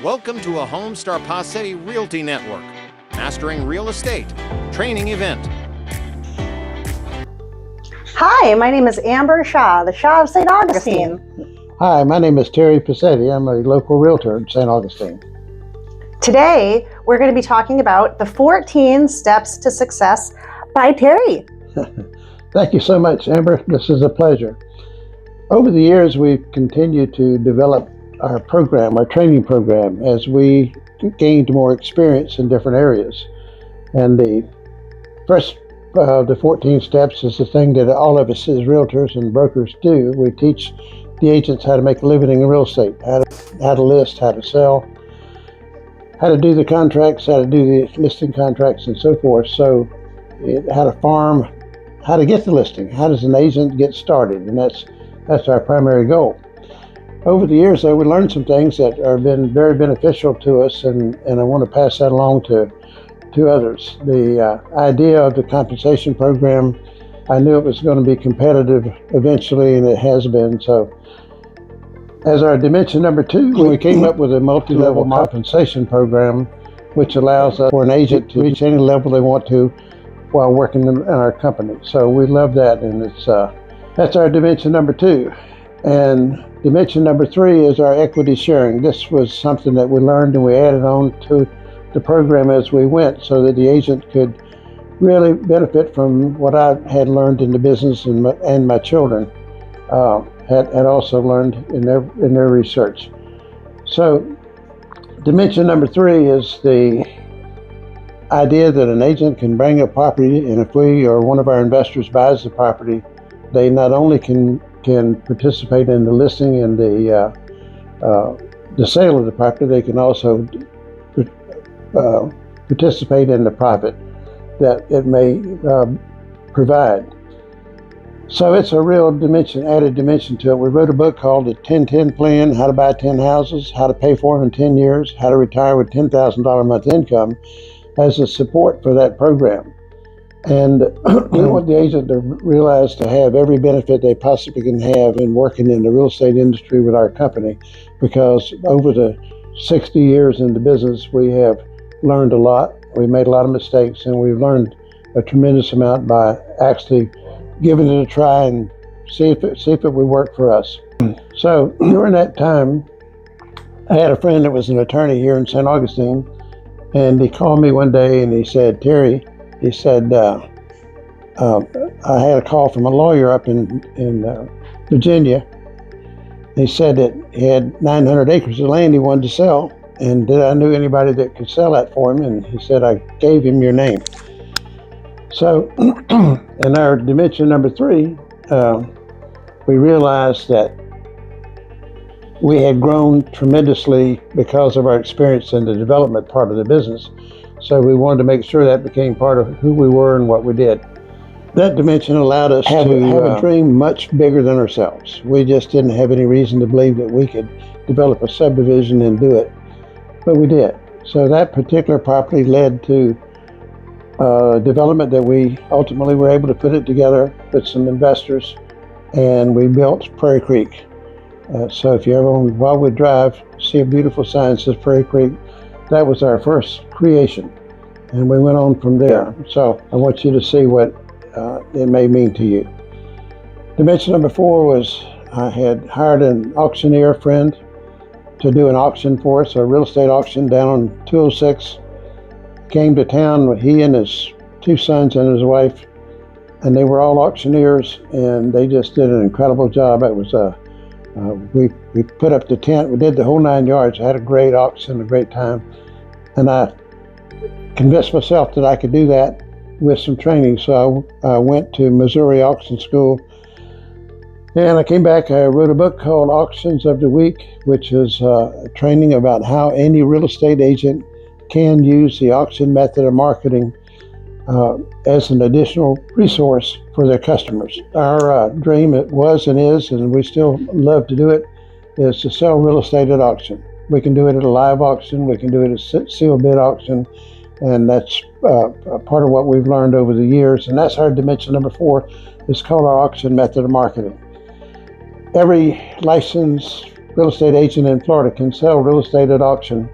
Welcome to a Homestar Pacetti Realty Network, Mastering Real Estate training event. Hi, my name is Amber Shaw, the Shaw of St. Augustine. Hi, my name is Terry Pacetti. I'm a local realtor in St. Augustine. Today, we're going to be talking about the 14 Steps to Success by Terry. Thank you so much, Amber. This is a pleasure. Over the years, we've continued to develop our program, our training program, as we gained more experience in different areas. And the first the 14 steps is the thing that all of us as realtors and brokers do. We teach the agents how to make a living in real estate, how to list, how to sell, how to do the contracts, how to do the listing contracts, and so forth. So how to farm, how to get the listing, how does an agent get started, and that's our primary goal. Over the years, though, we learned some things that have been very beneficial to us, and I want to pass that along to others. The idea of the compensation program, I knew it was going to be competitive eventually, and it has been. So as our dimension number 2, we came up with a multi-level compensation program, which allows for an agent to reach any level they want to while working in our company. So we love that, and that's our dimension number 2. And dimension number 3 is our equity sharing. This was something that we learned and we added on to the program as we went, so that the agent could really benefit from what I had learned in the business, and my children had also learned in their research. So dimension number 3 is the idea that an agent can bring a property, and if we or one of our investors buys the property, they not only can participate in the listing and the sale of the property, they can also participate in the profit that it may provide. So it's a real added dimension to it. We wrote a book called The 10-10 Plan, How to Buy 10 Houses, How to Pay for them in 10 years, How to Retire with $10,000 a month income, as a support for that program. And we want the agent to realize to have every benefit they possibly can have in working in the real estate industry with our company, because over the 60 years in the business, we have learned a lot. We made a lot of mistakes, and we've learned a tremendous amount by actually giving it a try and see if it would work for us. So during that time, I had a friend that was an attorney here in St. Augustine, and he called me one day and he said, Terry, he said, I had a call from a lawyer up in Virginia. He said that he had 900 acres of land he wanted to sell, and that I knew anybody that could sell that for him, and he said I gave him your name. So in our dimension number 3, we realized that we had grown tremendously because of our experience in the development part of the business. So we wanted to make sure that became part of who we were and what we did. That dimension allowed us to have a dream much bigger than ourselves. We just didn't have any reason to believe that we could develop a subdivision and do it, but we did. So that particular property led to development that we ultimately were able to put it together with some investors, and we built Prairie Creek. So if you ever on Wildwood Drive, see a beautiful sign that says Prairie Creek, that was our first creation, and we went on from there. So I want you to see what it may mean to you. Dimension number 4 was I had hired an auctioneer friend to do an auction for us, a real estate auction down on 206. Came to town with he and his 2 sons and his wife, and they were all auctioneers, and they just did an incredible job. It was we put up the tent, we did the whole 9 yards. I had a great auction, a great time, and I convinced myself that I could do that with some training. So I went to Missouri Auction School, and I came back. I wrote a book called Auctions of the Week, which is training about how any real estate agent can use the auction method of marketing as an additional resource for their customers. Our dream, it was and is, and we still love to do it, is to sell real estate at auction. We can do it at a live auction, we can do it at sealed bid auction, and that's part of what we've learned over the years, and that's our dimension number 4. It's called our auction method of marketing. Every licensed real estate agent in Florida can sell real estate at auction.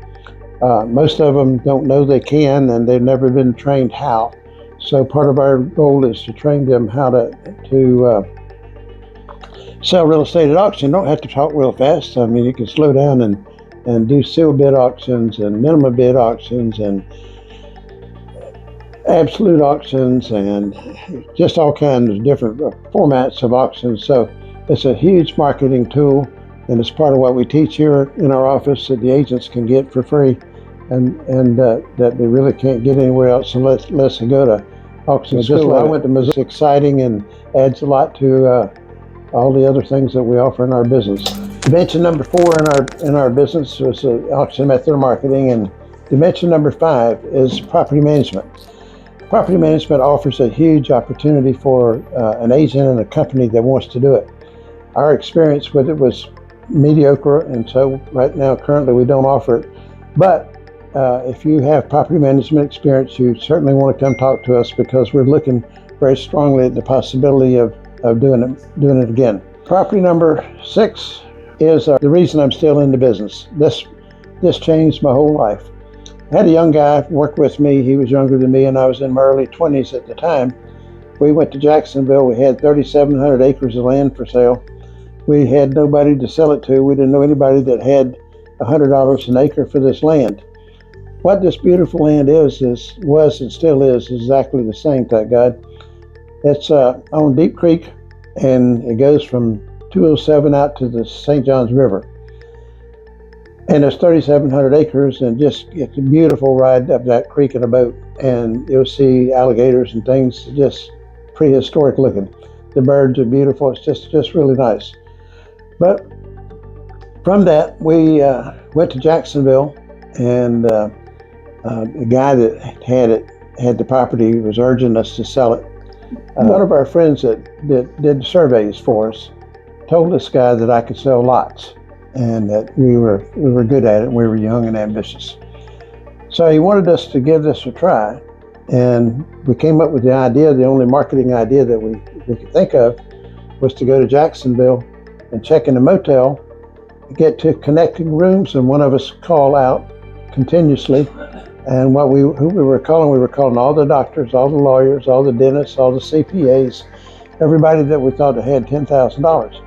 Most of them don't know they can, and they've never been trained how. So part of our goal is to train them how to sell real estate at auction. You don't have to talk real fast. I mean, you can slow down and do sealed bid auctions and minimum bid auctions and absolute auctions and just all kinds of different formats of auctions. So it's a huge marketing tool, and it's part of what we teach here in our office that the agents can get for free, and that they really can't get anywhere else unless they go to auction school. I went to Missouri. It's exciting and adds a lot to all the other things that we offer in our business. Dimension number 4 in our business was auction method of marketing, and dimension number 5 is property management. Property management offers a huge opportunity for an agent and a company that wants to do it. Our experience with it was mediocre, and so right now currently we don't offer it. But if you have property management experience, you certainly want to come talk to us, because we're looking very strongly at the possibility of doing it again. Property number 6 is the reason I'm still in the business. This changed my whole life. I had a young guy work with me. He was younger than me, and I was in my early 20s at the time. We went to Jacksonville. We had 3,700 acres of land for sale. We had nobody to sell it to. We didn't know anybody that had $100 an acre for this land. What this beautiful land was and still is exactly the same, thank God. It's on Deep Creek, and it goes from 207 out to the St. Johns River. And it's 3,700 acres, and just it's a beautiful ride up that creek in a boat. And you'll see alligators and things, just prehistoric looking. The birds are beautiful. It's just really nice. But from that, we went to Jacksonville, and the guy that had the property was urging us to sell it. One of our friends that did the surveys for us told this guy that I could sell lots, and that we were good at it. We were young and ambitious. So he wanted us to give this a try, and we came up with the idea. The only marketing idea that we could think of was to go to Jacksonville and check in a motel, get to connecting rooms, and one of us call out continuously. And who we were calling all the doctors, all the lawyers, all the dentists, all the CPAs, everybody that we thought had $10,000.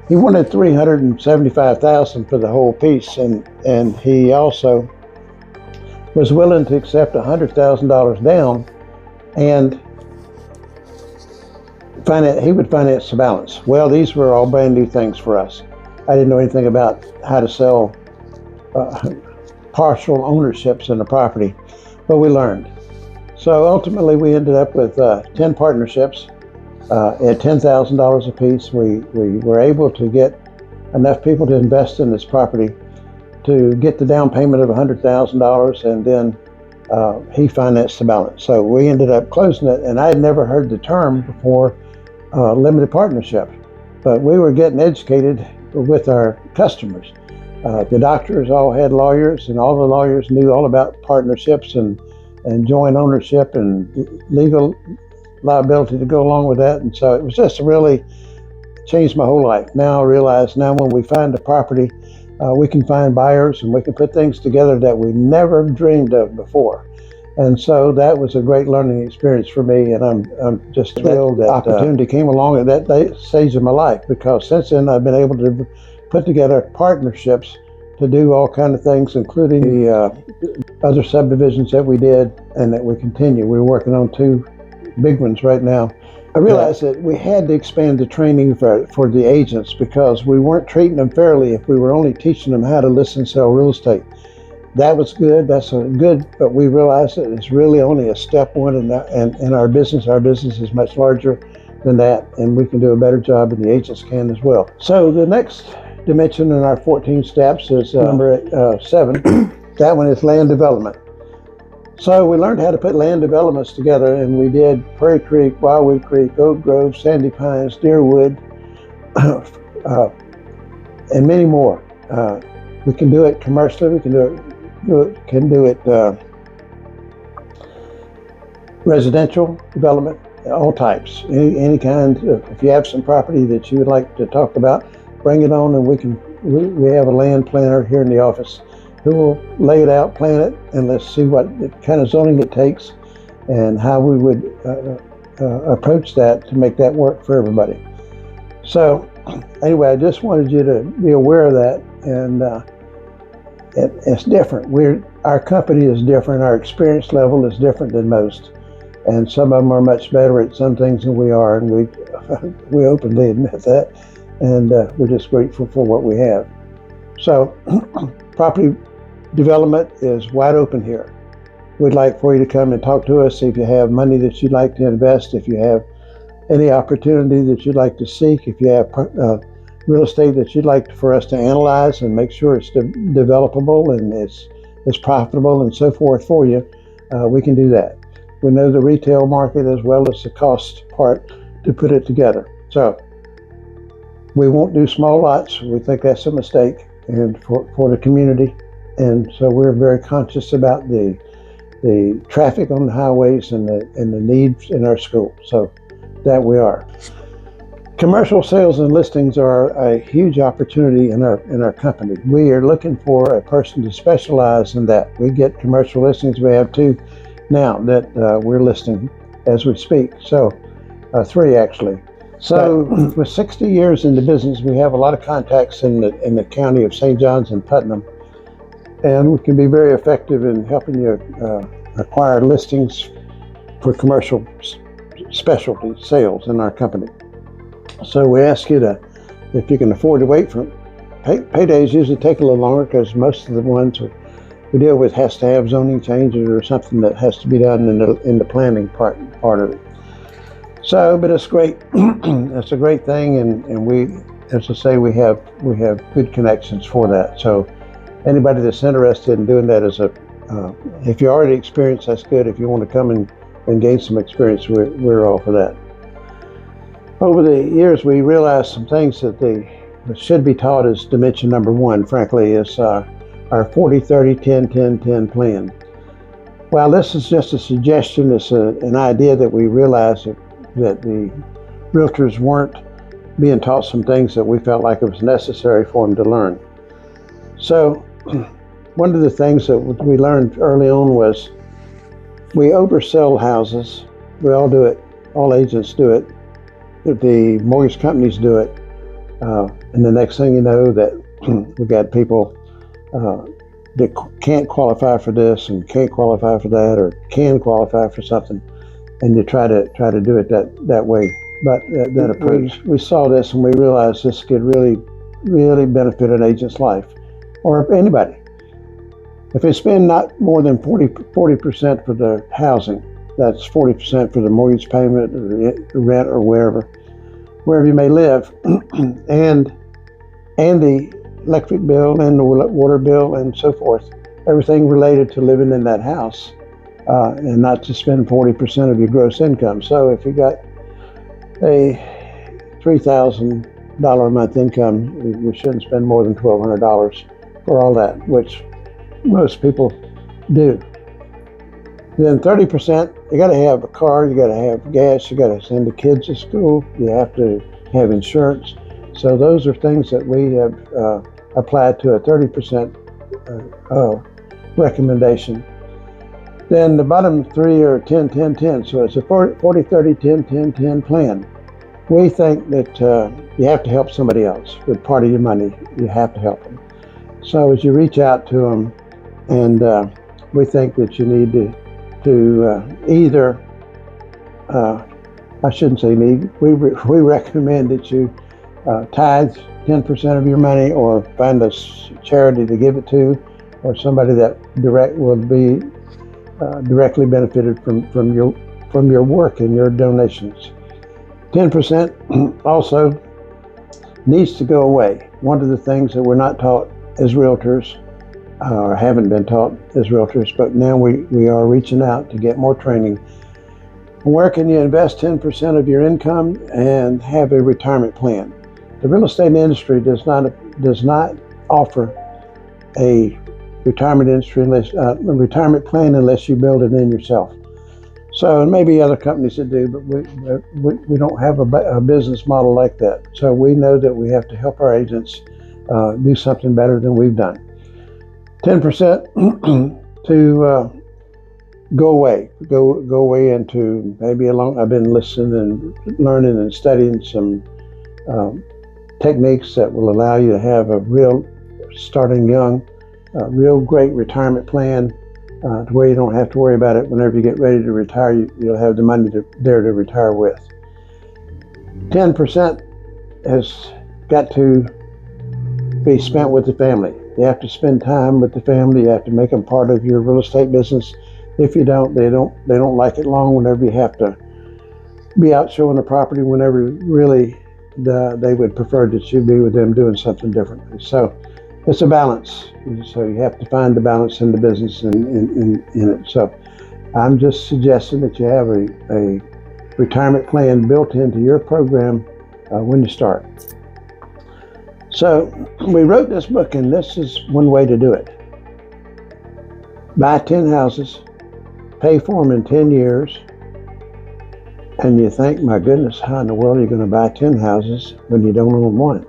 He wanted $375,000 for the whole piece, and he also was willing to accept $100,000 down, and he would finance the balance. Well, these were all brand new things for us. I didn't know anything about how to sell partial ownerships in the property, but we learned. So ultimately we ended up with 10 partnerships at $10,000 a piece. We were able to get enough people to invest in this property to get the down payment of $100,000, and then he financed the balance. So we ended up closing it, and I had never heard the term before, limited partnership, but we were getting educated with our customers. The doctors all had lawyers, and all the lawyers knew all about partnerships and joint ownership and legal liability to go along with that. And so it was just really changed my whole life. Now I realize when we find a property, we can find buyers, and we can put things together that we never dreamed of before. And so that was a great learning experience for me, and I'm just thrilled that opportunity came along at that stage of my life, because since then I've been able to put together partnerships to do all kinds of things, including the other subdivisions that we did and that we continue. We're working on 2 big ones right now. I realized that we had to expand the training for the agents, because we weren't treating them fairly if we were only teaching them how to list and sell real estate. That was good, but we realized that it's really only a step one in our business. Our business is much larger than that, and we can do a better job, and the agents can as well. So the next dimension in our 14 steps is number 7. That one is land development. So we learned how to put land developments together, and we did Prairie Creek, Wildwood Creek, Oak Grove, Sandy Pines, Deerwood, and many more. We can do it commercially. We can do it residential development, all types, any kind. If you have some property that you would like to talk about, bring it on, and we can we have a land planner here in the office who will lay it out, plan it, and let's see what kind of zoning it takes and how we would approach that to make that work for everybody. So anyway, I just wanted you to be aware of that, and it's different. Our company is different. Our experience level is different than most, and some of them are much better at some things than we are, and we openly admit that, and we're just grateful for what we have. So property development is wide open here. We'd like for you to come and talk to us if you have money that you'd like to invest, if you have any opportunity that you'd like to seek, if you have real estate that you'd like for us to analyze and make sure it's developable and it's profitable and so forth for you, we can do that. We know the retail market as well as the cost part to put it together. So we won't do small lots. We think that's a mistake and for the community. And so we're very conscious about the traffic on the highways and the needs in our school. So that we are. Commercial sales and listings are a huge opportunity in our company. We are looking for a person to specialize in that. We get commercial listings. We have 2 now that we're listing as we speak. So 3 actually. So with 60 years in the business, we have a lot of contacts in the county of St. Johns and Putnam, and we can be very effective in helping you acquire listings for commercial specialty sales in our company. So we ask you to, if you can afford to wait for paydays, usually take a little longer because most of the ones we deal with has to have zoning changes or something that has to be done in the planning part of it. So, but it's great. It's a great thing, and we, as I say, we have good connections for that. So anybody that's interested in doing that if you already experienced, that's good. If you want to come and gain some experience, we're all for that. Over the years, we realized some things that should be taught as dimension number 1, frankly, is our 40-30-10-10-10 plan. Well, this is just a suggestion. It's an idea that we realized that the realtors weren't being taught some things that we felt like it was necessary for them to learn. So one of the things that we learned early on was we oversell houses. We all do it. All agents do it. The mortgage companies do it. And the next thing you know, that we got people that can't qualify for this and can't qualify for that, or can qualify for something, and you try to do it that way. But that approach, we saw this and we realized this could really, really benefit an agent's life, or anybody. If they spend not more than 40% for the housing, that's 40% for the mortgage payment or rent or wherever you may live, and the electric bill and the water bill and so forth, everything related to living in that house, and not to spend 40% of your gross income. So if you got a $3,000 a month income, you shouldn't spend more than $1,200 for all that, which most people do. Then 30%, you got to have a car, you got to have gas, you got to send the kids to school, you have to have insurance. So those are things that we have applied to a 30% recommendation. Then the bottom 3 are 10-10-10, so it's a 40-30-10-10-10 plan. We think that you have to help somebody else with part of your money. You have to help them. So as you reach out to them, and we think that you need to either, I shouldn't say need, we recommend that you tithe 10% of your money, or find a charity to give it to, or somebody that will be directly benefited from your work and your donations. 10% also needs to go away. One of the things that we're not taught as realtors, or haven't been taught as realtors, but now we are reaching out to get more training. Where can you invest 10% of your income and have a retirement plan? The real estate industry does not offer a retirement plan unless you build it in yourself. So maybe other companies that do, but we don't have a business model like that. So we know that we have to help our agents do something better than we've done. 10% to go away into maybe I've been listening and learning and studying some techniques that will allow you to have a real, starting young, real great retirement plan to where you don't have to worry about it. Whenever you get ready to retire, you'll have the money there to retire with. 10% has got to be spent with the family. You have to spend time with the family. You have to make them part of your real estate business. If you don't, they don't like it long whenever you have to be out showing the property, whenever really they would prefer that you be with them doing something different. So it's a balance. So you have to find the balance in the business and in it. So I'm just suggesting that you have a retirement plan built into your program when you start. So we wrote this book, and this is one way to do it. Buy 10 houses, pay for them in 10 years, and you think, my goodness, how in the world are you going to buy 10 houses when you don't own one?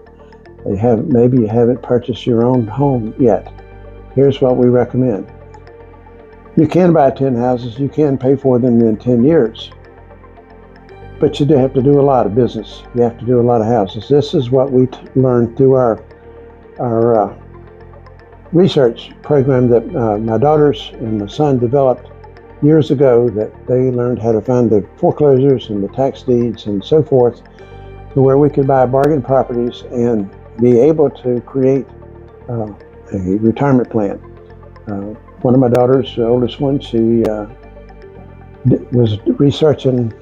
Maybe you haven't purchased your own home yet. Here's what we recommend. You can buy 10 houses, you can pay for them in 10 years. But you do have to do a lot of business. You have to do a lot of houses. This is what we learned through our research program that my daughters and my son developed years ago, that they learned how to find the foreclosures and the tax deeds and so forth, to where we could buy bargain properties and be able to create a retirement plan. One of my daughters, the oldest one, she was researching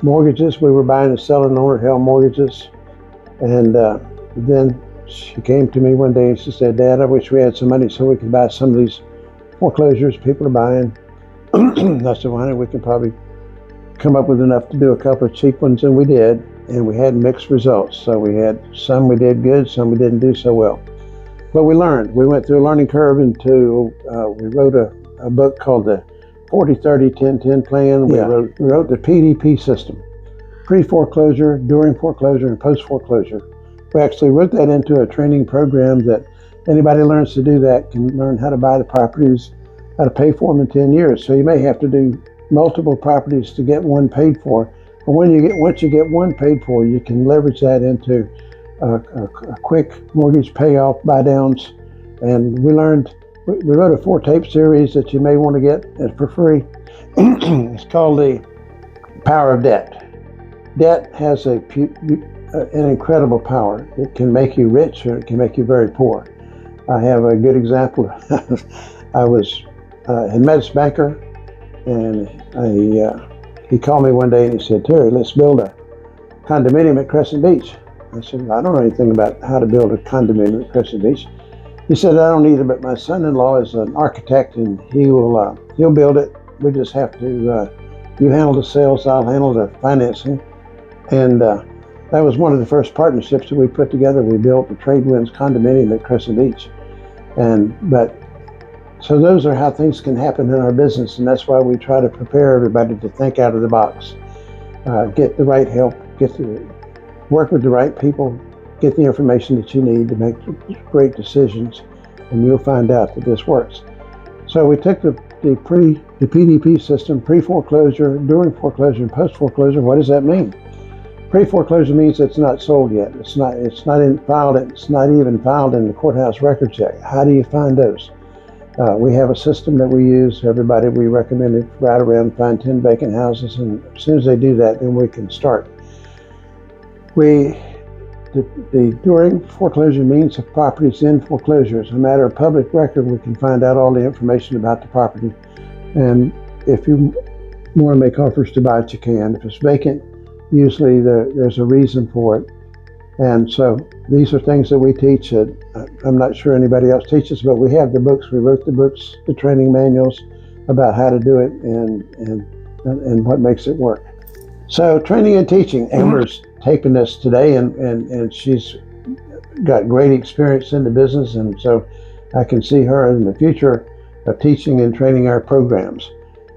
mortgages. We were buying and selling owner-held mortgages, and then she came to me one day and she said, "Dad, I wish we had some money so we could buy some of these foreclosures people are buying." I said, "Well, honey, we can probably come up with enough to do a couple of cheap ones," and we did, and we had mixed results. So we had some we did good, some we didn't do so well. But we learned. We went through a learning curve until we wrote a book called the 40-30-10-10 plan. We wrote the PDP system, pre-foreclosure, during foreclosure, and post-foreclosure. We actually wrote that into a training program that anybody learns to do that can learn how to buy the properties, how to pay for them in 10 years. So you may have to do multiple properties to get one paid for. But once you get one paid for, you can leverage that into a quick mortgage payoff, buy downs. And we wrote a 4-tape series that you may want to get for free. It's called The Power of Debt. Debt has an incredible power. It can make you rich, or it can make you very poor. I have a good example. I had met this banker, and he called me one day and he said, "Terry, let's build a condominium at Crescent Beach." I said, "I don't know anything about how to build a condominium at Crescent Beach." He said, "I don't either, but my son-in-law is an architect, and he'll build it. We just have to, you handle the sales, I'll handle the financing." And that was one of the first partnerships that we put together. We built the Trade Winds condominium at Crescent Beach. So those are how things can happen in our business, and that's why we try to prepare everybody to think out of the box, get the right help, work with the right people, get the information that you need to make great decisions, and you'll find out that this works. So we took the PDP system, pre-foreclosure, during foreclosure, and post-foreclosure. What does that mean? Pre-foreclosure means it's not sold yet. It's not even filed in the courthouse records yet. How do you find those? We have a system that we use. Everybody, we recommend it right around find 10 vacant houses, and as soon as they do that, then we can start. The during foreclosure means the property's in foreclosure. It's a matter of public record. We can find out all the information about the property, and if you want to make offers to buy it, you can. If it's vacant, usually there's a reason for it. And so these are things that we teach. I'm not sure anybody else teaches, but we have the books. We wrote the books, the training manuals about how to do it and what makes it work. So training and teaching. Amber's taping this today, and she's got great experience in the business, and so I can see her in the future of teaching and training our programs.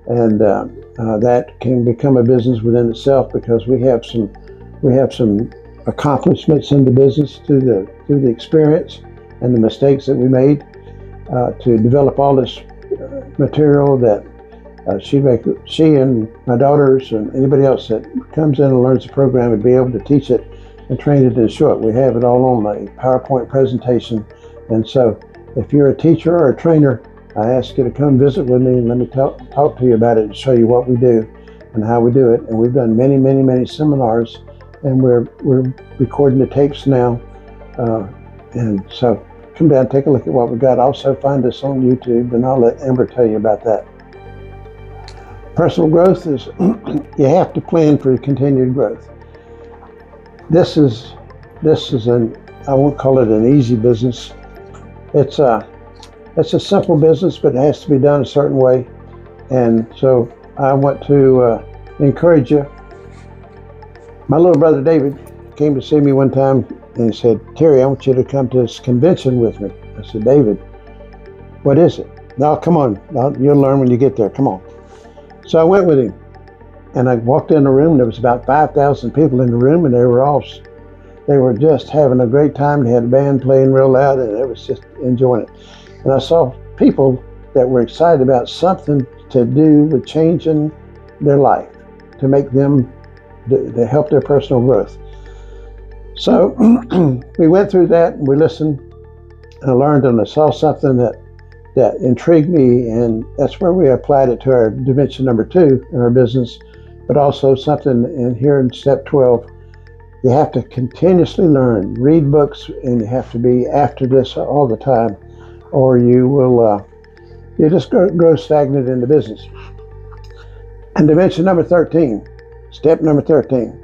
And that can become a business within itself, because we have some accomplishments in the business through the experience, and the mistakes that we made to develop all this material that she and my daughters and anybody else that comes in and learns the program would be able to teach it and train it and show it. We have it all on a PowerPoint presentation. And so if you're a teacher or a trainer, I ask you to come visit with me and let me talk to you about it and show you what we do and how we do it. And we've done many, many, many seminars, and we're recording the tapes now. And so come down, take a look at what we got. Also find us on YouTube, and I'll let Amber tell you about that. Personal growth is, you have to plan for continued growth. This is I won't call it an easy business. It's a simple business, but it has to be done a certain way. And so I want to encourage you. My little brother David came to see me one time and he said, "Terry, I want you to come to this convention with me." I said, "David, what is it?" "No, come on. You'll learn when you get there. Come on." So I went with him, and I walked in the room. There was about 5,000 people in the room, and they were just having a great time. They had a band playing real loud, and they was just enjoying it. And I saw people that were excited about something to do with changing their life, to make them, to help their personal growth. So we went through that, and we listened, and I learned, and I saw something that intrigued me, and that's where we applied it to our dimension number 2 in our business, but also something in here in step 12. You have to continuously learn, read books, and you have to be after this all the time, or you will you just grow stagnant in the business. And dimension number 13, step number 13.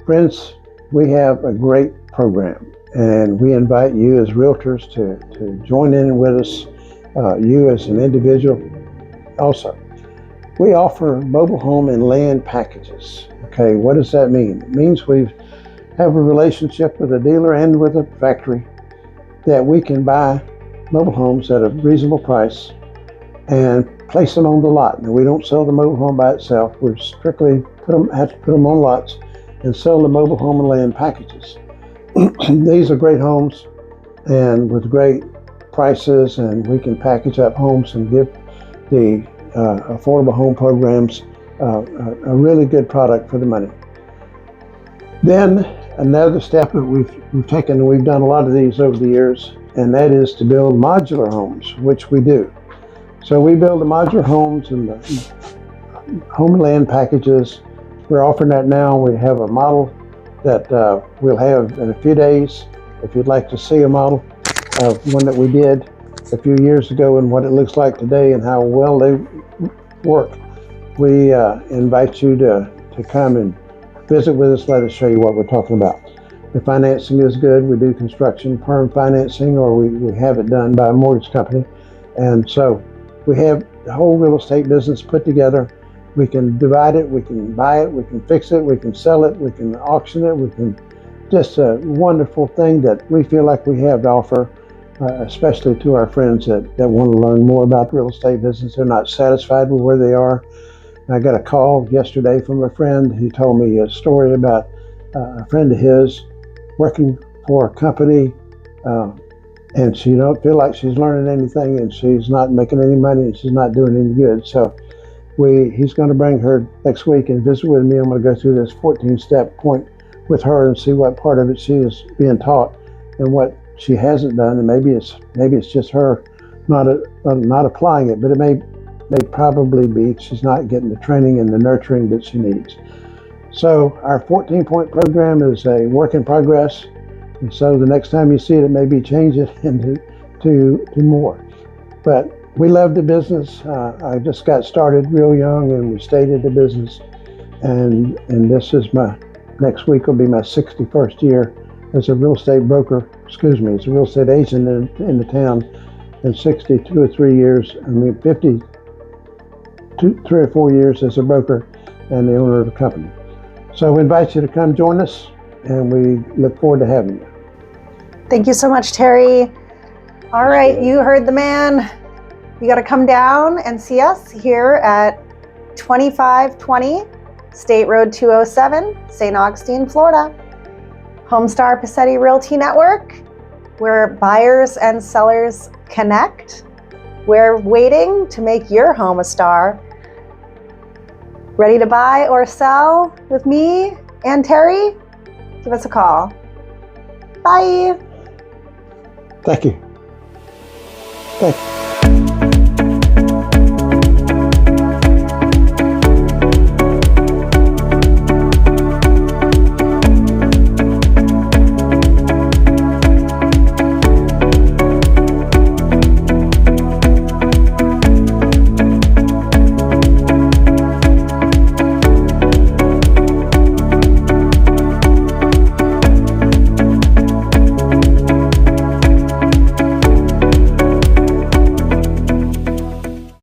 Friends, we have a great program, and we invite you as realtors to join in with us, you as an individual also. We offer mobile home and land packages. Okay, what does that mean? It means we have a relationship with a dealer and with a factory that we can buy mobile homes at a reasonable price and place them on the lot. Now, we don't sell the mobile home by itself. We strictly have to put them on lots and sell the mobile home and land packages. These are great homes and with great prices, and we can package up homes and give the affordable home programs a really good product for the money. Then another step that we've taken, and we've done a lot of these over the years, and that is to build modular homes, which we do. So we build the modular homes and the home and land packages. We're offering that now. We have a model that we'll have in a few days. If you'd like to see a model of one that we did a few years ago and what it looks like today and how well they work, we invite you to come and visit with us. Let us show you what we're talking about. The financing is good. We do construction, perm financing, or we have it done by a mortgage company. And so we have the whole real estate business put together. We can divide it, we can buy it, we can fix it, we can sell it, we can auction it, we can, just a wonderful thing that we feel like we have to offer, especially to our friends that want to learn more about the real estate business. They're not satisfied with where they are. I got a call yesterday from a friend who told me a story about a friend of his working for a company, and she don't feel like she's learning anything, and she's not making any money, and she's not doing any good. So he's going to bring her next week and visit with me. I'm going to go through this 14-step point with her and see what part of it she is being taught and what she hasn't done. And maybe it's just her not applying it, but it may probably be she's not getting the training and the nurturing that she needs. So our 14-point program is a work in progress. And so the next time you see it, it may be change it into more. But we love the business. I just got started real young, and we stayed in the business. And this is next week will be my 61st year as a real estate broker, as a real estate agent in the town, and 52 or 3 years, 53 or 4 years as a broker and the owner of a company. So we invite you to come join us, and we look forward to having you. Thank you so much, Terry. All right, you heard the man. You got to come down and see us here at 2520 State Road 207, St. Augustine, Florida. Homestar Pacetti Realty Network. where buyers and sellers connect. We're waiting to make your home a star. Ready to buy or sell with me and Terry? Give us a call. Bye. Thank you. Thank you.